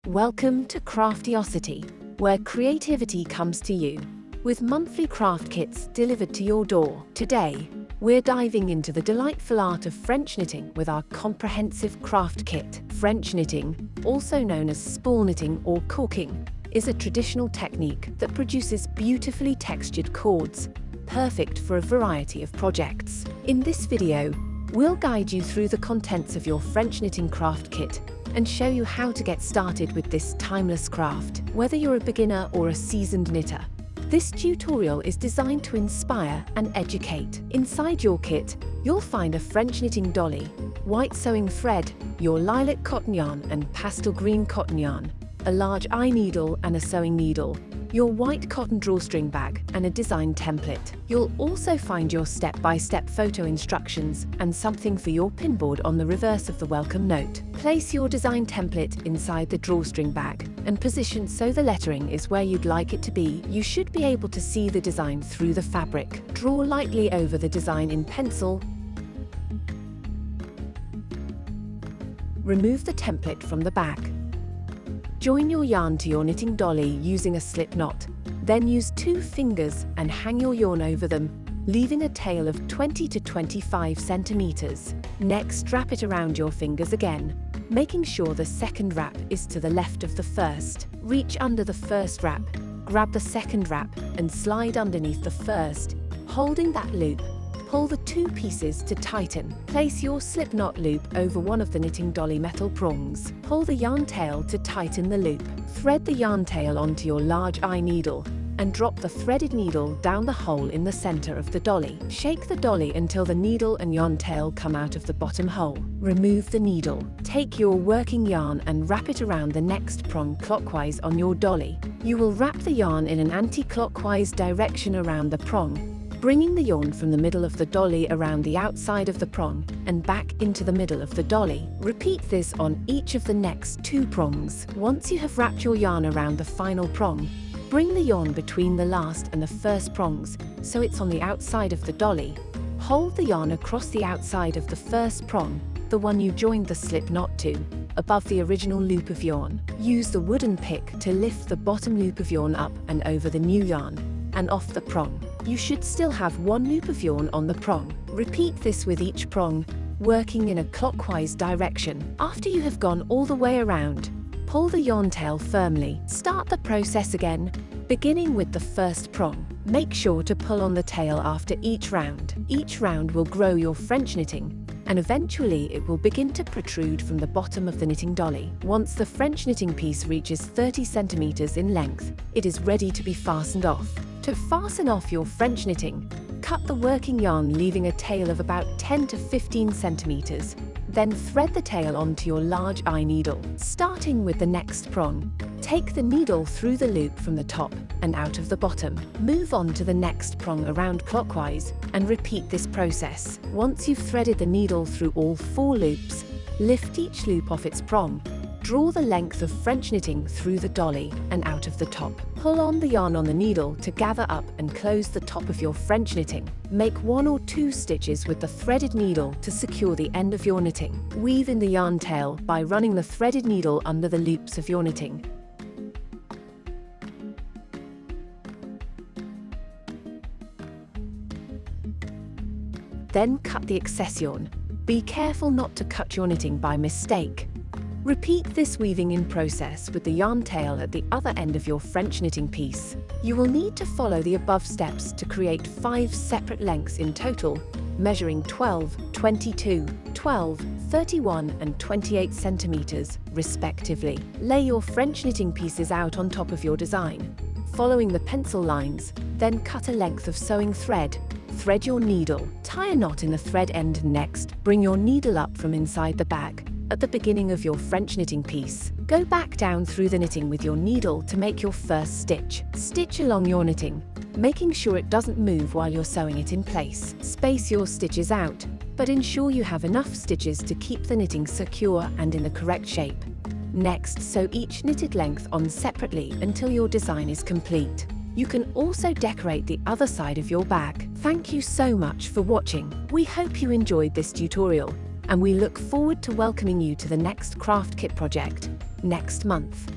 Welcome to Craftiosity, where creativity comes to you, with monthly craft kits delivered to your door. Today, we're diving into the delightful art of French knitting with our comprehensive craft kit. French knitting, also known as spool knitting or corking, is a traditional technique that produces beautifully textured cords, perfect for a variety of projects. In this video, we'll guide you through the contents of your French knitting craft kit and show you how to get started with this timeless craft. Whether you're a beginner or a seasoned knitter, this tutorial is designed to inspire and educate. Inside your kit, you'll find a French knitting dolly, white sewing thread, your lilac cotton yarn and pastel green cotton yarn, a large eye needle and a sewing needle, your white cotton drawstring bag and a design template. You'll also find your step-by-step photo instructions and something for your pinboard on the reverse of the welcome note. Place your design template inside the drawstring bag and position so the lettering is where you'd like it to be. You should be able to see the design through the fabric. Draw lightly over the design in pencil. Remove the template from the bag. Join your yarn to your knitting dolly using a slip knot. Then use 2 fingers and hang your yarn over them, leaving a tail of 20 to 25 centimeters. Next, wrap it around your fingers again, making sure the second wrap is to the left of the first. Reach under the first wrap, grab the second wrap and slide underneath the first, holding that loop. Pull the 2 pieces to tighten. Place your slip knot loop over one of the knitting dolly metal prongs. Pull the yarn tail to tighten the loop. Thread the yarn tail onto your large eye needle and drop the threaded needle down the hole in the center of the dolly. Shake the dolly until the needle and yarn tail come out of the bottom hole. Remove the needle. Take your working yarn and wrap it around the next prong clockwise on your dolly. You will wrap the yarn in an anti-clockwise direction around the prong, bringing the yarn from the middle of the dolly around the outside of the prong and back into the middle of the dolly. Repeat this on each of the next 2 prongs. Once you have wrapped your yarn around the final prong, bring the yarn between the last and the first prongs so it's on the outside of the dolly. Hold the yarn across the outside of the first prong, the one you joined the slip knot to, above the original loop of yarn. Use the wooden pick to lift the bottom loop of yarn up and over the new yarn and off the prong. You should still have 1 loop of yarn on the prong. Repeat this with each prong, working in a clockwise direction. After you have gone all the way around, pull the yarn tail firmly. Start the process again, beginning with the first prong. Make sure to pull on the tail after each round. Each round will grow your French knitting, and eventually it will begin to protrude from the bottom of the knitting dolly. Once the French knitting piece reaches 30 centimeters in length, it is ready to be fastened off. To fasten off your French knitting, cut the working yarn leaving a tail of about 10 to 15 centimeters. Then thread the tail onto your large eye needle. Starting with the next prong, take the needle through the loop from the top and out of the bottom. Move on to the next prong around clockwise and repeat this process. Once you've threaded the needle through all 4 loops, lift each loop off its prong. Draw the length of French knitting through the dolly and out of the top. Pull on the yarn on the needle to gather up and close the top of your French knitting. Make 1 or 2 stitches with the threaded needle to secure the end of your knitting. Weave in the yarn tail by running the threaded needle under the loops of your knitting. Then cut the excess yarn. Be careful not to cut your knitting by mistake. Repeat this weaving in process with the yarn tail at the other end of your French knitting piece. You will need to follow the above steps to create 5 separate lengths in total, measuring 12, 22, 12, 31 and 28 centimeters, respectively. Lay your French knitting pieces out on top of your design, following the pencil lines, then cut a length of sewing thread. Thread your needle. Tie a knot in the thread end next. Bring your needle up from inside the bag at the beginning of your French knitting piece. Go back down through the knitting with your needle to make your first stitch. Stitch along your knitting, making sure it doesn't move while you're sewing it in place. Space your stitches out, but ensure you have enough stitches to keep the knitting secure and in the correct shape. Next, sew each knitted length on separately until your design is complete. You can also decorate the other side of your bag. Thank you so much for watching. We hope you enjoyed this tutorial, and we look forward to welcoming you to the next craft kit project next month.